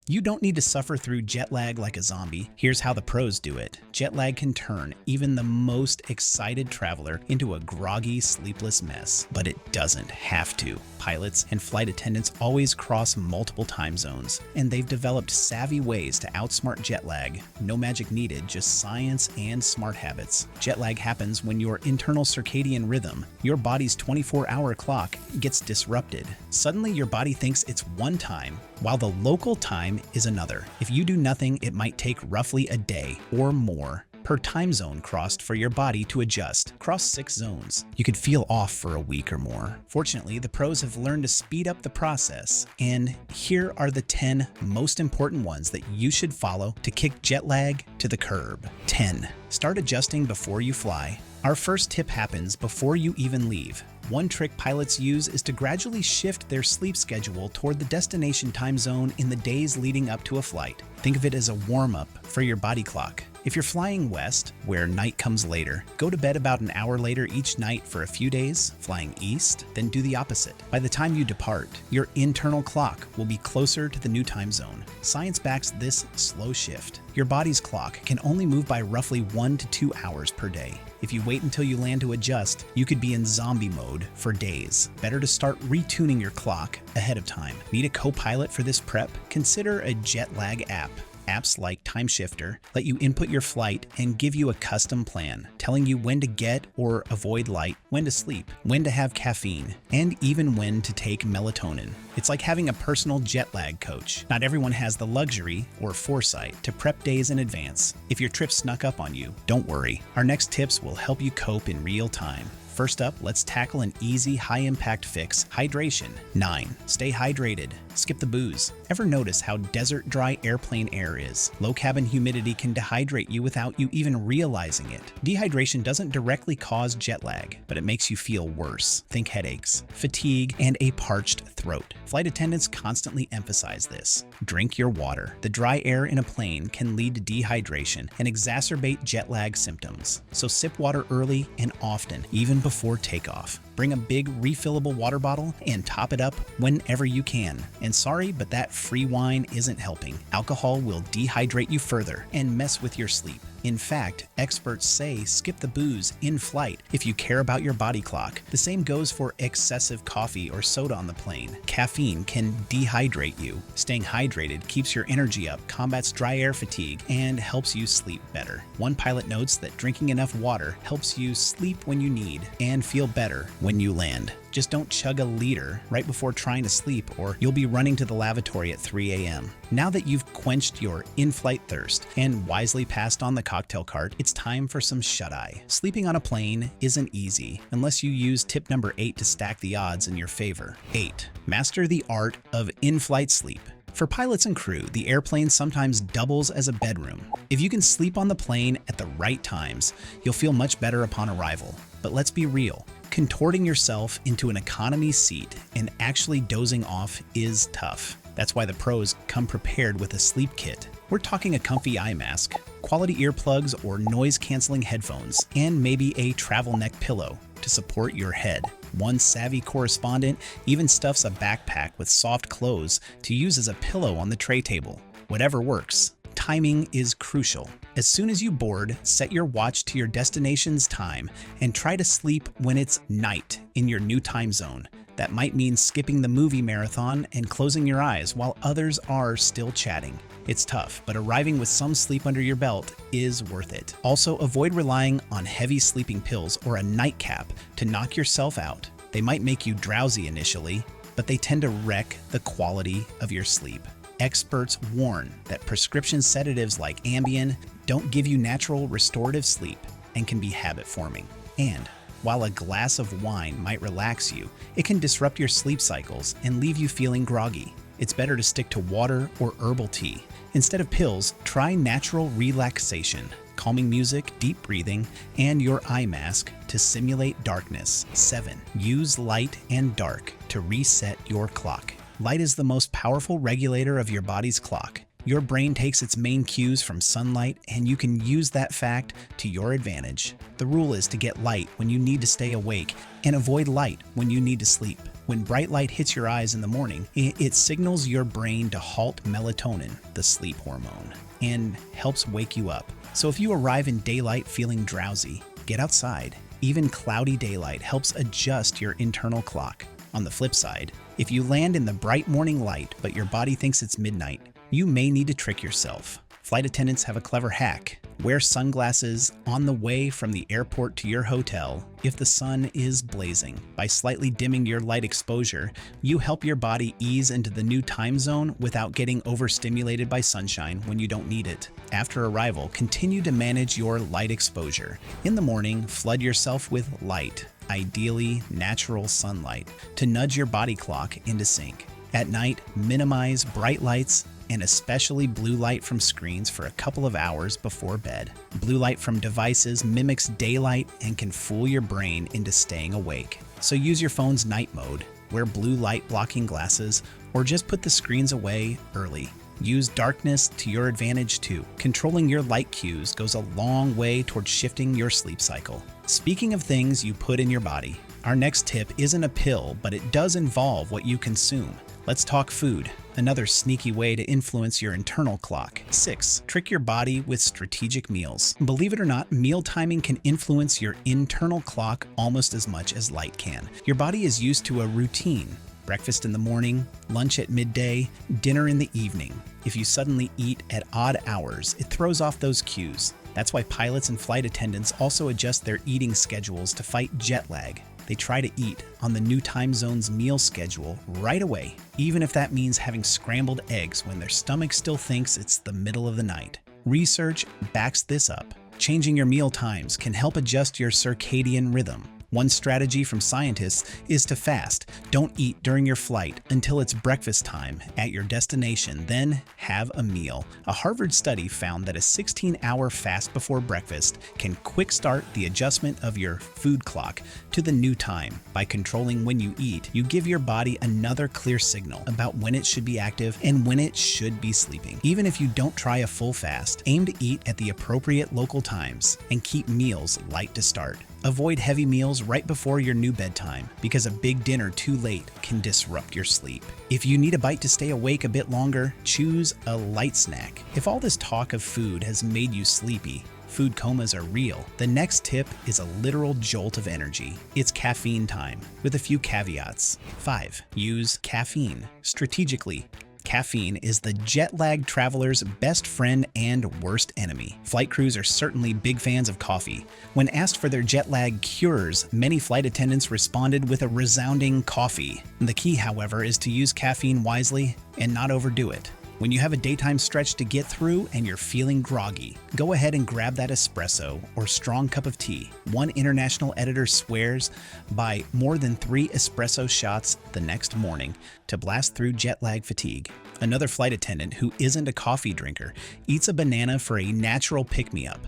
You don't need to suffer through jet lag like a zombie. Here's how the pros do it. Jet lag can turn even the most excited traveler into a groggy, sleepless mess, but it doesn't have to. Pilots and flight attendants always cross multiple time zones, and they've developed savvy ways to outsmart jet lag. No magic needed, just science and smart habits. Jet lag happens when your internal circadian rhythm, your body's 24-hour clock, gets disrupted. Suddenly your body thinks it's one time, while the local time is another. If you do nothing, it might take roughly a day or more per time zone crossed for your body to adjust. Cross 6 zones. You could feel off for a week or more. Fortunately, the pros have learned to speed up the process, and here are the 10 most important ones that you should follow to kick jet lag to the curb. 10. Start adjusting before you fly. Our first tip happens before you even leave. One trick pilots use is to gradually shift their sleep schedule toward the destination time zone in the days leading up to a flight. Think of it as a warm-up for your body clock. If you're flying west, where night comes later, go to bed about an hour later each night for a few days. Flying east, then do the opposite. By the time you depart, your internal clock will be closer to the new time zone. Science backs this slow shift. Your body's clock can only move by roughly 1 to 2 hours per day. If you wait until you land to adjust, you could be in zombie mode for days. Better to start retuning your clock ahead of time. Need a co-pilot for this prep? Consider a jet lag app. Apps like Time Shifter let you input your flight and give you a custom plan, telling you when to get or avoid light, when to sleep, when to have caffeine, and even when to take melatonin. It's like having a personal jet lag coach. Not everyone has the luxury or foresight to prep days in advance. If your trip snuck up on you, don't worry. Our next tips will help you cope in real time. First up, let's tackle an easy, high-impact fix: hydration. 9. Stay hydrated. Skip the booze. Ever notice how desert dry airplane air is? Low cabin humidity can dehydrate you without you even realizing it. Dehydration doesn't directly cause jet lag, but it makes you feel worse. Think headaches, fatigue, and a parched throat. Flight attendants constantly emphasize this. Drink your water. The dry air in a plane can lead to dehydration and exacerbate jet lag symptoms. So sip water early and often, even before takeoff. Bring a big refillable water bottle and top it up whenever you can. And sorry, but that free wine isn't helping. Alcohol will dehydrate you further and mess with your sleep. In fact, experts say skip the booze in flight if you care about your body clock. The same goes for excessive coffee or soda on the plane. Caffeine can dehydrate you. Staying hydrated keeps your energy up, combats dry air fatigue, and helps you sleep better. One pilot notes that drinking enough water helps you sleep when you need and feel better when you land. Just don't chug a liter right before trying to sleep, or you'll be running to the lavatory at 3 a.m. Now that you've quenched your in-flight thirst and wisely passed on the cocktail cart, it's time for some shut-eye. Sleeping on a plane isn't easy unless you use tip number 8 to stack the odds in your favor. 8. Master the art of in-flight sleep. For pilots and crew, the airplane sometimes doubles as a bedroom. If you can sleep on the plane at the right times, you'll feel much better upon arrival. But let's be real. Contorting yourself into an economy seat and actually dozing off is tough. That's why the pros come prepared with a sleep kit. We're talking a comfy eye mask, quality earplugs or noise-canceling headphones, and maybe a travel neck pillow to support your head. One savvy correspondent even stuffs a backpack with soft clothes to use as a pillow on the tray table. Whatever works. Timing is crucial. As soon as you board, set your watch to your destination's time and try to sleep when it's night in your new time zone. That might mean skipping the movie marathon and closing your eyes while others are still chatting. It's tough, but arriving with some sleep under your belt is worth it. Also, avoid relying on heavy sleeping pills or a nightcap to knock yourself out. They might make you drowsy initially, but they tend to wreck the quality of your sleep. Experts warn that prescription sedatives like Ambien don't give you natural restorative sleep and can be habit-forming. And while a glass of wine might relax you, it can disrupt your sleep cycles and leave you feeling groggy. It's better to stick to water or herbal tea. Instead of pills, try natural relaxation, calming music, deep breathing, and your eye mask to simulate darkness. 7. Use light and dark to reset your clock. Light is the most powerful regulator of your body's clock. Your brain takes its main cues from sunlight, and you can use that fact to your advantage. The rule is to get light when you need to stay awake and avoid light when you need to sleep. When bright light hits your eyes in the morning, it signals your brain to halt melatonin, the sleep hormone, and helps wake you up. So if you arrive in daylight feeling drowsy, get outside. Even cloudy daylight helps adjust your internal clock. On the flip side, if you land in the bright morning light but your body thinks it's midnight, you may need to trick yourself. Flight attendants have a clever hack. Wear sunglasses on the way from the airport to your hotel if the sun is blazing. By slightly dimming your light exposure, you help your body ease into the new time zone without getting overstimulated by sunshine when you don't need it. After arrival, continue to manage your light exposure. In the morning, flood yourself with light, ideally natural sunlight, to nudge your body clock into sync. At night, minimize bright lights and especially blue light from screens for a couple of hours before bed. Blue light from devices mimics daylight and can fool your brain into staying awake. So use your phone's night mode, wear blue light blocking glasses, or just put the screens away early. Use darkness to your advantage too. Controlling your light cues goes a long way towards shifting your sleep cycle. Speaking of things you put in your body, our next tip isn't a pill, but it does involve what you consume. Let's talk food, another sneaky way to influence your internal clock. 6. Trick your body with strategic meals. Believe it or not, meal timing can influence your internal clock almost as much as light can. Your body is used to a routine. Breakfast in the morning, lunch at midday, dinner in the evening. If you suddenly eat at odd hours, it throws off those cues. That's why pilots and flight attendants also adjust their eating schedules to fight jet lag. They try to eat on the new time zone's meal schedule right away, even if that means having scrambled eggs when their stomach still thinks it's the middle of the night. Research backs this up. Changing your meal times can help adjust your circadian rhythm. One strategy from scientists is to fast. Don't eat during your flight until it's breakfast time at your destination, then have a meal. A Harvard study found that a 16-hour fast before breakfast can quick start the adjustment of your food clock to the new time. By controlling when you eat, you give your body another clear signal about when it should be active and when it should be sleeping. Even if you don't try a full fast, aim to eat at the appropriate local times and keep meals light to start. Avoid heavy meals right before your new bedtime, because a big dinner too late can disrupt your sleep. If you need a bite to stay awake a bit longer, choose a light snack. If all this talk of food has made you sleepy, food comas are real, the next tip is a literal jolt of energy. It's caffeine time, with a few caveats. 5. Use caffeine strategically. Caffeine is the jet-lag traveler's best friend and worst enemy. Flight crews are certainly big fans of coffee. When asked for their jet-lag cures, many flight attendants responded with a resounding coffee. The key, however, is to use caffeine wisely and not overdo it. When you have a daytime stretch to get through and you're feeling groggy, go ahead and grab that espresso or strong cup of tea. One international editor swears by more than 3 espresso shots the next morning to blast through jet lag fatigue. Another flight attendant who isn't a coffee drinker eats a banana for a natural pick-me-up.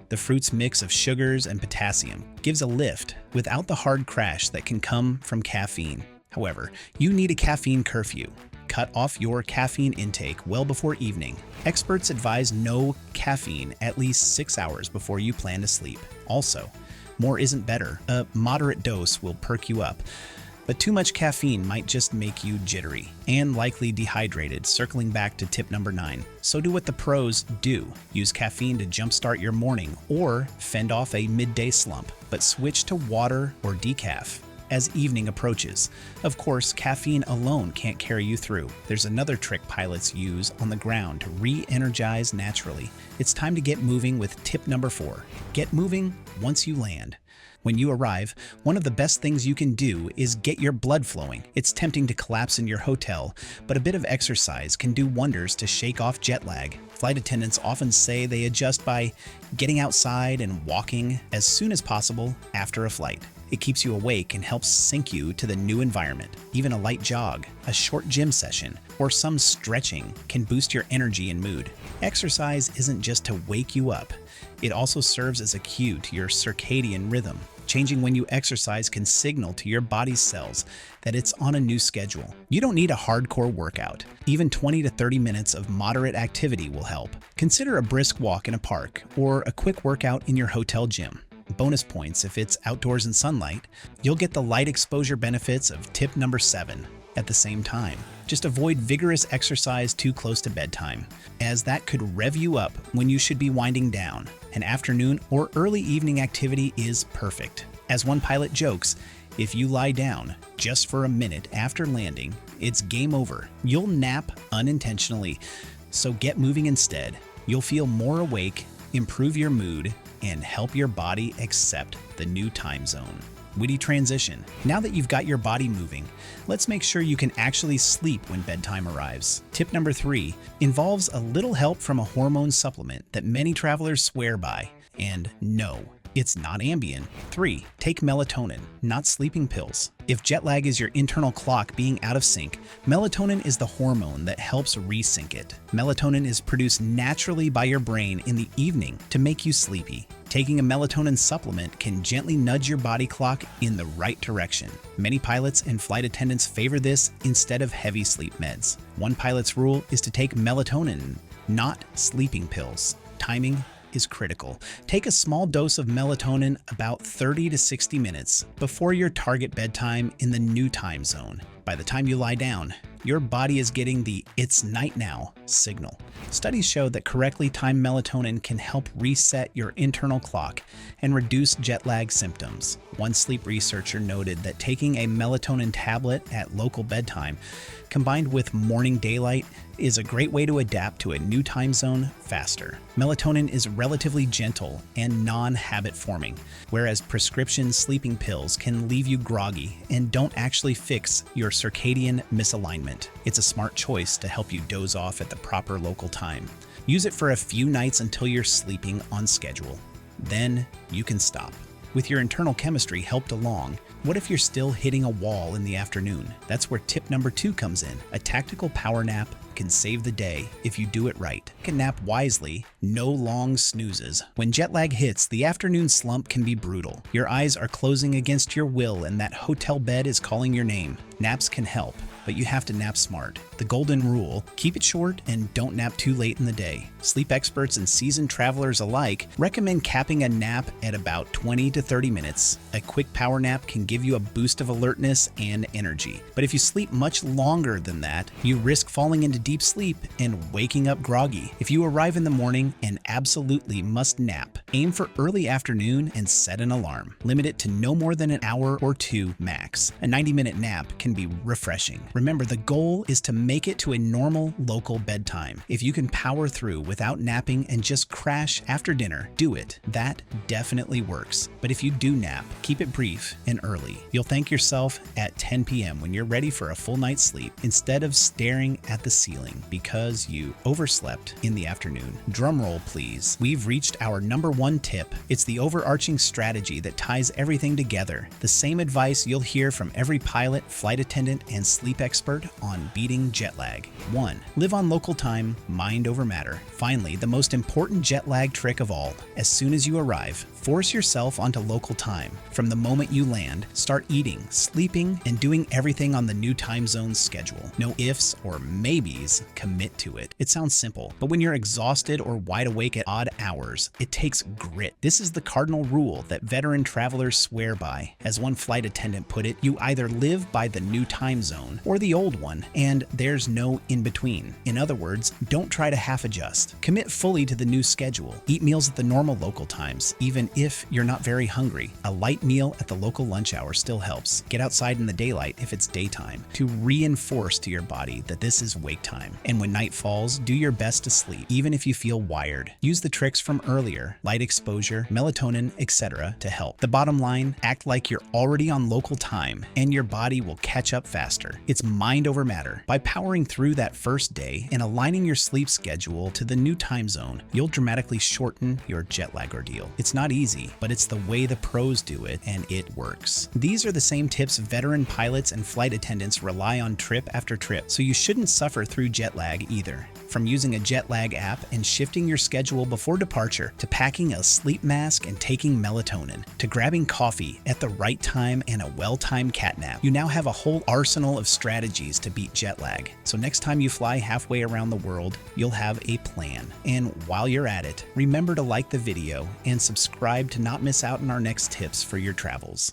The fruit's mix of sugars and potassium gives a lift without the hard crash that can come from caffeine. However, you need a caffeine curfew. Cut off your caffeine intake well before evening. Experts advise no caffeine at least 6 hours before you plan to sleep. Also, more isn't better. A moderate dose will perk you up, but too much caffeine might just make you jittery and likely dehydrated. Circling back to tip number 9. So do what the pros do. Use caffeine to jumpstart your morning or fend off a midday slump, but switch to water or decaf as evening approaches. Of course, caffeine alone can't carry you through. There's another trick pilots use on the ground to re-energize naturally. It's time to get moving with tip number 4. Get moving once you land. When you arrive, one of the best things you can do is get your blood flowing. It's tempting to collapse in your hotel, but a bit of exercise can do wonders to shake off jet lag. Flight attendants often say they adjust by getting outside and walking as soon as possible after a flight. It keeps you awake and helps sync you to the new environment. Even a light jog, a short gym session, or some stretching can boost your energy and mood. Exercise isn't just to wake you up. It also serves as a cue to your circadian rhythm. Changing when you exercise can signal to your body's cells that it's on a new schedule. You don't need a hardcore workout. Even 20 to 30 minutes of moderate activity will help. Consider a brisk walk in a park or a quick workout in your hotel gym. Bonus points if it's outdoors in sunlight. You'll get the light exposure benefits of tip number 7 at the same time. Just avoid vigorous exercise too close to bedtime, as that could rev you up when you should be winding down. An afternoon or early evening activity is perfect. As one pilot jokes, if you lie down just for a minute after landing, it's game over. You'll nap unintentionally, so get moving instead. You'll feel more awake, improve your mood, and help your body accept the new time zone. Witty transition. Now that you've got your body moving, let's make sure you can actually sleep when bedtime arrives. Tip number 3 involves a little help from a hormone supplement that many travelers swear by. And no, it's not Ambien. 3. Take melatonin, not sleeping pills. If jet lag is your internal clock being out of sync, melatonin is the hormone that helps resync it. Melatonin is produced naturally by your brain in the evening to make you sleepy. Taking a melatonin supplement can gently nudge your body clock in the right direction. Many pilots and flight attendants favor this instead of heavy sleep meds. One pilot's rule is to take melatonin, not sleeping pills. Timing is critical. Take a small dose of melatonin about 30 to 60 minutes before your target bedtime in the new time zone. By the time you lie down, your body is getting the "it's night now" signal. Studies show that correctly timed melatonin can help reset your internal clock and reduce jet lag symptoms. One sleep researcher noted that taking a melatonin tablet at local bedtime combined with morning daylight is a great way to adapt to a new time zone faster. Melatonin is relatively gentle and non-habit forming, whereas prescription sleeping pills can leave you groggy and don't actually fix your circadian misalignment. It's a smart choice to help you doze off at the proper local time. Use it for a few nights until you're sleeping on schedule. Then you can stop. With your internal chemistry helped along, what if you're still hitting a wall in the afternoon? That's where tip number 2 comes in. A tactical power nap can save the day if you do it right. You can nap wisely, no long snoozes. When jet lag hits, the afternoon slump can be brutal. Your eyes are closing against your will and that hotel bed is calling your name. Naps can help, but you have to nap smart. The golden rule: keep it short and don't nap too late in the day. Sleep experts and seasoned travelers alike recommend capping a nap at about 20 to 30 minutes. A quick power nap can give you a boost of alertness and energy. But if you sleep much longer than that, you risk falling into deep sleep and waking up groggy. If you arrive in the morning and absolutely must nap, aim for early afternoon and set an alarm. Limit it to no more than an hour or 2 max. A 90-minute nap can be refreshing. Remember, the goal is to make it to a normal local bedtime. If you can power through without napping and just crash after dinner, do it. That definitely works. But if you do nap, keep it brief and early. You'll thank yourself at 10 p.m. when you're ready for a full night's sleep instead of staring at the ceiling because you overslept in the afternoon. Drumroll, please. We've reached our number 1 tip. It's the overarching strategy that ties everything together. The same advice you'll hear from every pilot, flight attendant, and sleep expert on beating jet lag. 1. Live on local time, mind over matter. Finally, the most important jet lag trick of all. As soon as you arrive, force yourself onto local time. From the moment you land, start eating, sleeping, and doing everything on the new time zone schedule. No ifs or maybes, commit to it. It sounds simple, but when you're exhausted or wide awake at odd hours, it takes grit. This is the cardinal rule that veteran travelers swear by. As one flight attendant put it, you either live by the new time zone or the old one, and there's no in between. In other words, don't try to half adjust. Commit fully to the new schedule. Eat meals at the normal local times, even if you're not very hungry. A light meal at the local lunch hour still helps. Get outside in the daylight if it's daytime to reinforce to your body that this is wake time. And when night falls, do your best to sleep, even if you feel wired. Use the tricks from earlier, light exposure, melatonin, etc. to help. The bottom line, act like you're already on local time and your body will catch up faster. It's mind over matter. By powering through that first day and aligning your sleep schedule to the new time zone, you'll dramatically shorten your jet lag ordeal. It's not easy. easy, but it's the way the pros do it, and it works. These are the same tips veteran pilots and flight attendants rely on trip after trip, so you shouldn't suffer through jet lag either. From using a jet lag app and shifting your schedule before departure, to packing a sleep mask and taking melatonin, to grabbing coffee at the right time and a well-timed cat nap, you now have a whole arsenal of strategies to beat jet lag. So next time you fly halfway around the world, you'll have a plan. And while you're at it, remember to like the video and subscribe to not miss out on our next tips for your travels.